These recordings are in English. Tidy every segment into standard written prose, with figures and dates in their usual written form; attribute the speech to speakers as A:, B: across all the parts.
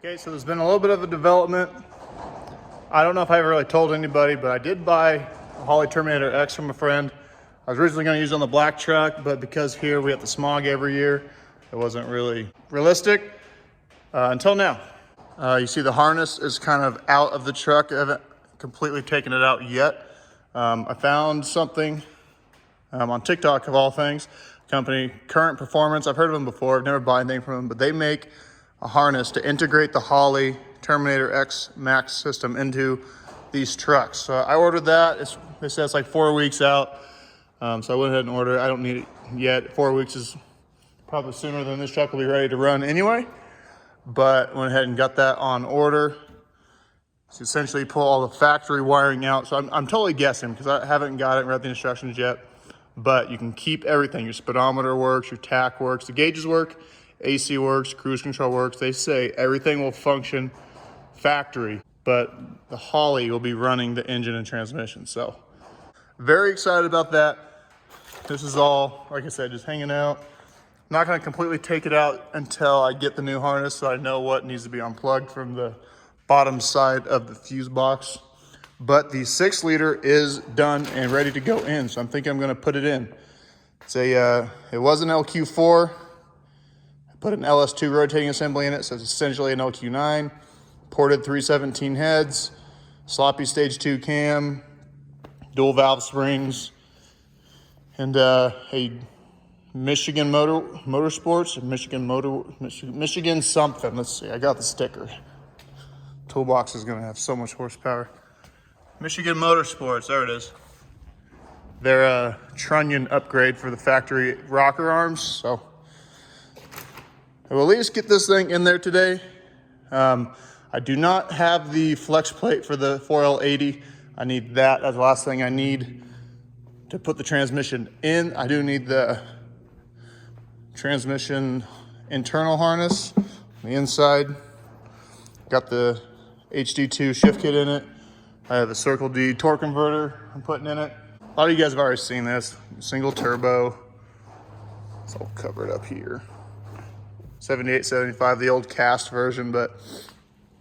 A: Okay, so there's been a little bit of a development. I don't know if I ever really told anybody, but I did buy a Holley Terminator X from a friend. I was originally going to use it on the black truck, but because here we have the smog every year, it wasn't really realistic until now. You see the harness is kind of out of the truck. I haven't completely taken it out yet. I found something on TikTok of all things, company Current Performance. I've heard of them before. I've never bought anything from them, but they make a harness to integrate the Holley Terminator X Max system into these trucks. So I ordered that. They said it's like 4 weeks out. So I went ahead and ordered it. I don't need it yet. 4 weeks is probably sooner than this truck will be ready to run anyway. But went ahead and got that on order. So essentially pull all the factory wiring out. So I'm totally guessing because I haven't got it and read the instructions yet. But you can keep everything. Your speedometer works, your tach works, the gauges work, AC works, cruise control works. They say everything will function factory, but the Holley will be running the engine and transmission. So very excited about that. This is all, like I said, just hanging out. I'm not gonna completely take it out until I get the new harness so I know what needs to be unplugged from the bottom side of the fuse box. But the 6-liter is done and ready to go in. So I'm thinking I'm gonna put it in. It's it was an LQ4. I put an LS2 rotating assembly in it, so it's essentially an LQ9. Ported 317 heads, sloppy stage 2 cam, dual valve springs, and a Michigan Motorsports, Michigan something. Let's see, I got the sticker. Toolbox is gonna have so much horsepower. Michigan Motorsports, there it is. They're a trunnion upgrade for the factory rocker arms, so I will at least get this thing in there today. I do not have the flex plate for the 4L80. I need that. That's the last thing I need to put the transmission in. I do need the transmission internal harness on the inside. Got the HD2 shift kit in it. I have a Circle D torque converter I'm putting in it. A lot of you guys have already seen this. Single turbo. It's all covered up here. 78, 75, the old cast version, but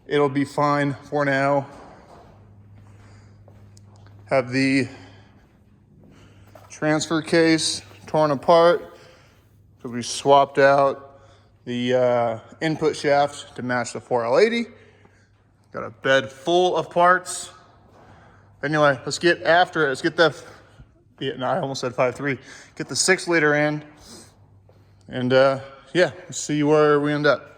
A: it'll be fine for now. Have the transfer case torn apart because we swapped out the input shaft to match the 4L80. Got a bed full of parts. Anyway, let's get after it. Let's get I almost said 5.3. Get the 6-liter in, and yeah, let's see where we end up.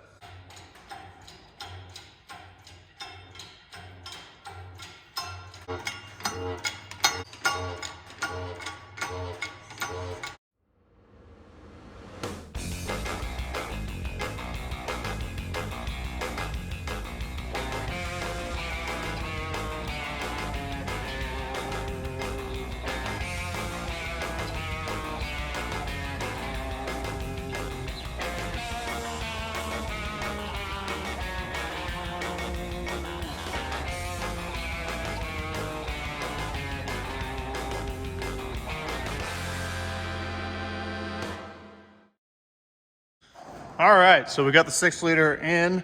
A: All right, so we got the 6-liter in.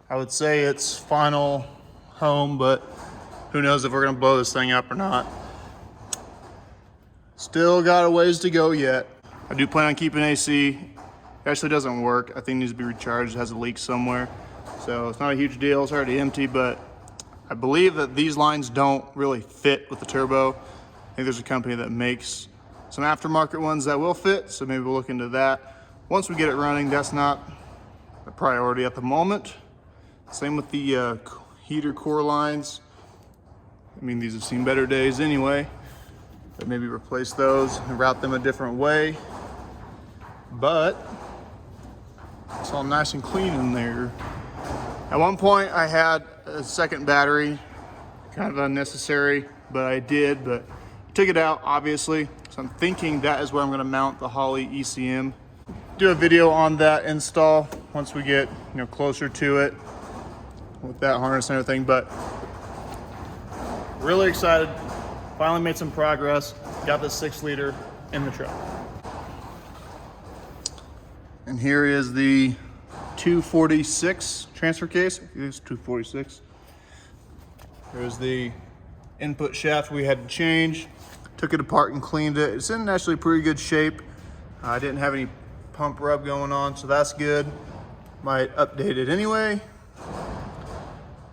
A: I would say it's final home, but who knows if we're gonna blow this thing up or not. Still got a ways to go yet. I do plan on keeping AC. It actually doesn't work. I think it needs to be recharged. It has a leak somewhere. So it's not a huge deal. It's already empty, but I believe that these lines don't really fit with the turbo. I think there's a company that makes some aftermarket ones that will fit, so maybe we'll look into that. Once we get it running, that's not a priority at the moment. Same with the heater core lines. I mean, these have seen better days anyway, but maybe replace those and route them a different way. But it's all nice and clean in there. At one point, I had a second battery, kind of unnecessary, but I took it out, obviously. So I'm thinking that is where I'm gonna mount the Holley ECM. Do a video on that install once we get closer to it with that harness and everything. But really excited, finally made some progress, got the 6-liter in the truck. And here is the 246 transfer case. It is 246. There's the input shaft we had to change. Took it apart and cleaned it. It's in actually pretty good shape. I didn't have any pump rub going on, so that's good. Might update it anyway.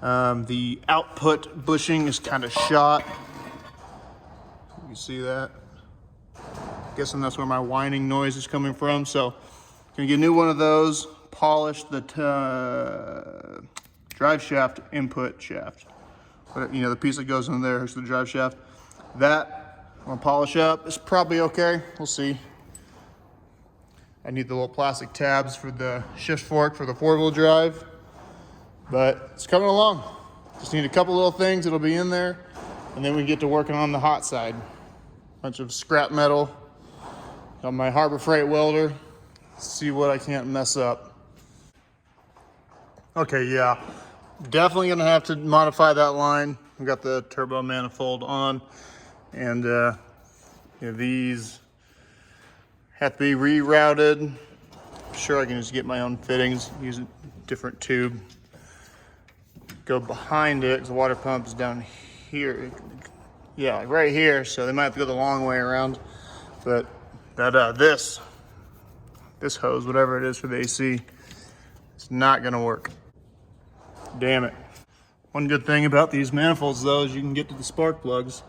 A: The output bushing is kind of shot. You see that? Guessing that's where my whining noise is coming from. So gonna get a new one of those, polish the drive shaft input shaft. But, you know, the piece that goes in there is the drive shaft. That I'm gonna polish up. It's probably okay, we'll see. I need the little plastic tabs for the shift fork for the 4-wheel drive, but it's coming along. Just need a couple little things, it'll be in there, and then we get to working on the hot side. Bunch of scrap metal on my Harbor Freight welder. See what I can't mess up. Okay, yeah, definitely gonna have to modify that line. We got the turbo manifold on, and you know, these have to be rerouted. I'm sure I can just get my own fittings, use a different tube. Go behind it, because the water pump is down here. Yeah, like right here, so they might have to go the long way around. But that this hose, whatever it is for the AC, it's not gonna work. Damn it. One good thing about these manifolds though is you can get to the spark plugs.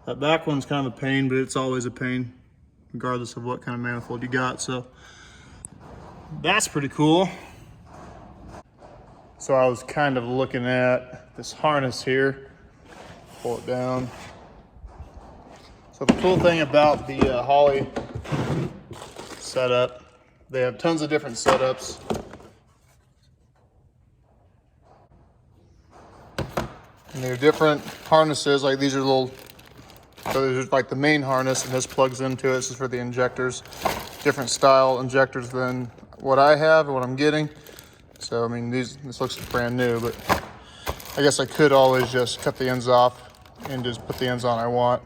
A: That back one's kind of a pain, but it's always a pain, regardless of what kind of manifold you got. So that's pretty cool. So I was kind of looking at this harness here. Pull it down. So the cool thing about the Holley setup, they have tons of different setups. And they're different harnesses, like these are little, so there's like the main harness and this plugs into it. This is for the injectors. Different style injectors than what I have and what I'm getting. So I mean, this looks brand new, but I guess I could always just cut the ends off and just put the ends on I want.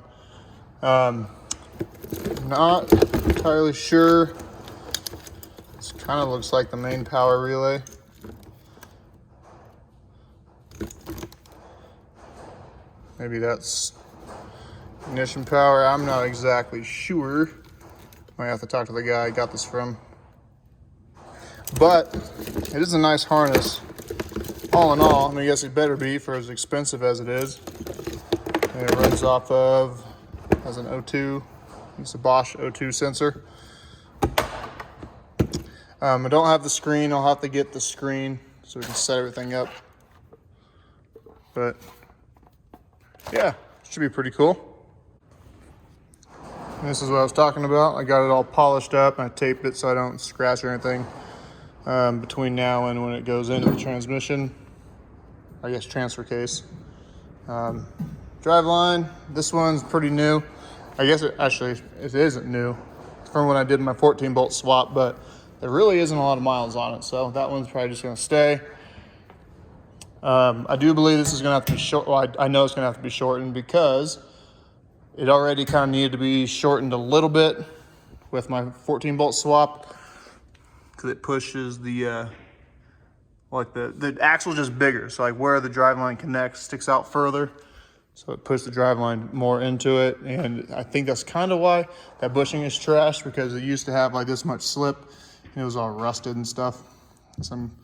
A: Not entirely sure. This kind of looks like the main power relay. Maybe that's ignition power. I'm not exactly sure. Might have to talk to the guy I got this from. But it is a nice harness. All in all, I mean, I guess it better be for as expensive as it is. And it runs off of, has an O2, it's a Bosch O2 sensor. I don't have the screen. I'll have to get the screen so we can set everything up. But yeah, should be pretty cool. And this is what I was talking about. I got it all polished up and I taped it so I don't scratch or anything between now and when it goes into the transmission, I guess transfer case. Drive line, this one's pretty new. I guess it isn't new. It's from when I did my 14-bolt swap, but there really isn't a lot of miles on it, so that one's probably just gonna stay. I do believe this is gonna have to be short. Well, I know it's gonna have to be shortened because it already kind of needed to be shortened a little bit with my 14-bolt swap, because it pushes the the axle's just bigger. So like where the driveline connects sticks out further. So it pushed the driveline more into it. And I think that's kind of why that bushing is trashed, because it used to have like this much slip and it was all rusted and stuff, some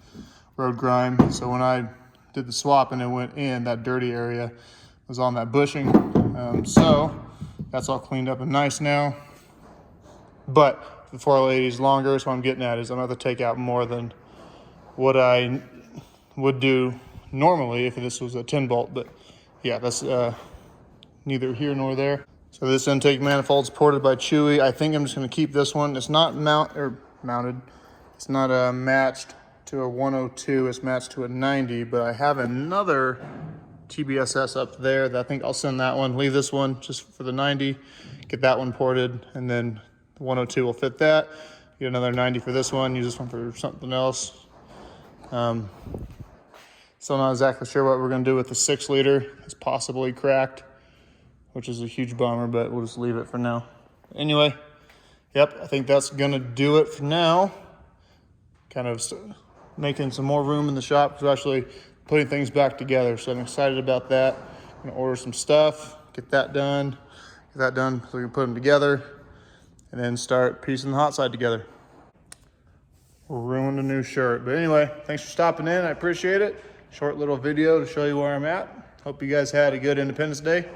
A: road grime. So when I did the swap and it went in, that dirty area was on that bushing. So that's all cleaned up and nice now. But the 480 is longer, so what I'm getting at is I'm gonna have to take out more than what I would do normally if this was a 10-bolt. But yeah, that's neither here nor there. So this intake manifold's ported by Chewy. I think I'm just gonna keep this one. It's not mounted. It's not matched to a 102. It's matched to a 90. But I have another TBSS up there that I think I'll send that one. Leave this one just for the 90. Get that one ported, and then the 102 will fit that. Get another 90 for this one. Use this one for something else. Still not exactly sure what we're gonna do with the 6-liter. It's possibly cracked, which is a huge bummer, but we'll just leave it for now. Anyway, yep, I think that's gonna do it for now. Kind of making some more room in the shop because we're actually putting things back together. So I'm excited about that. I'm gonna order some stuff, get that done so we can put them together and then start piecing the hot side together. Ruined a new shirt. But anyway, thanks for stopping in. I appreciate it. Short little video to show you where I'm at. Hope you guys had a good Independence Day.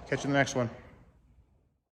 A: Catch you in the next one.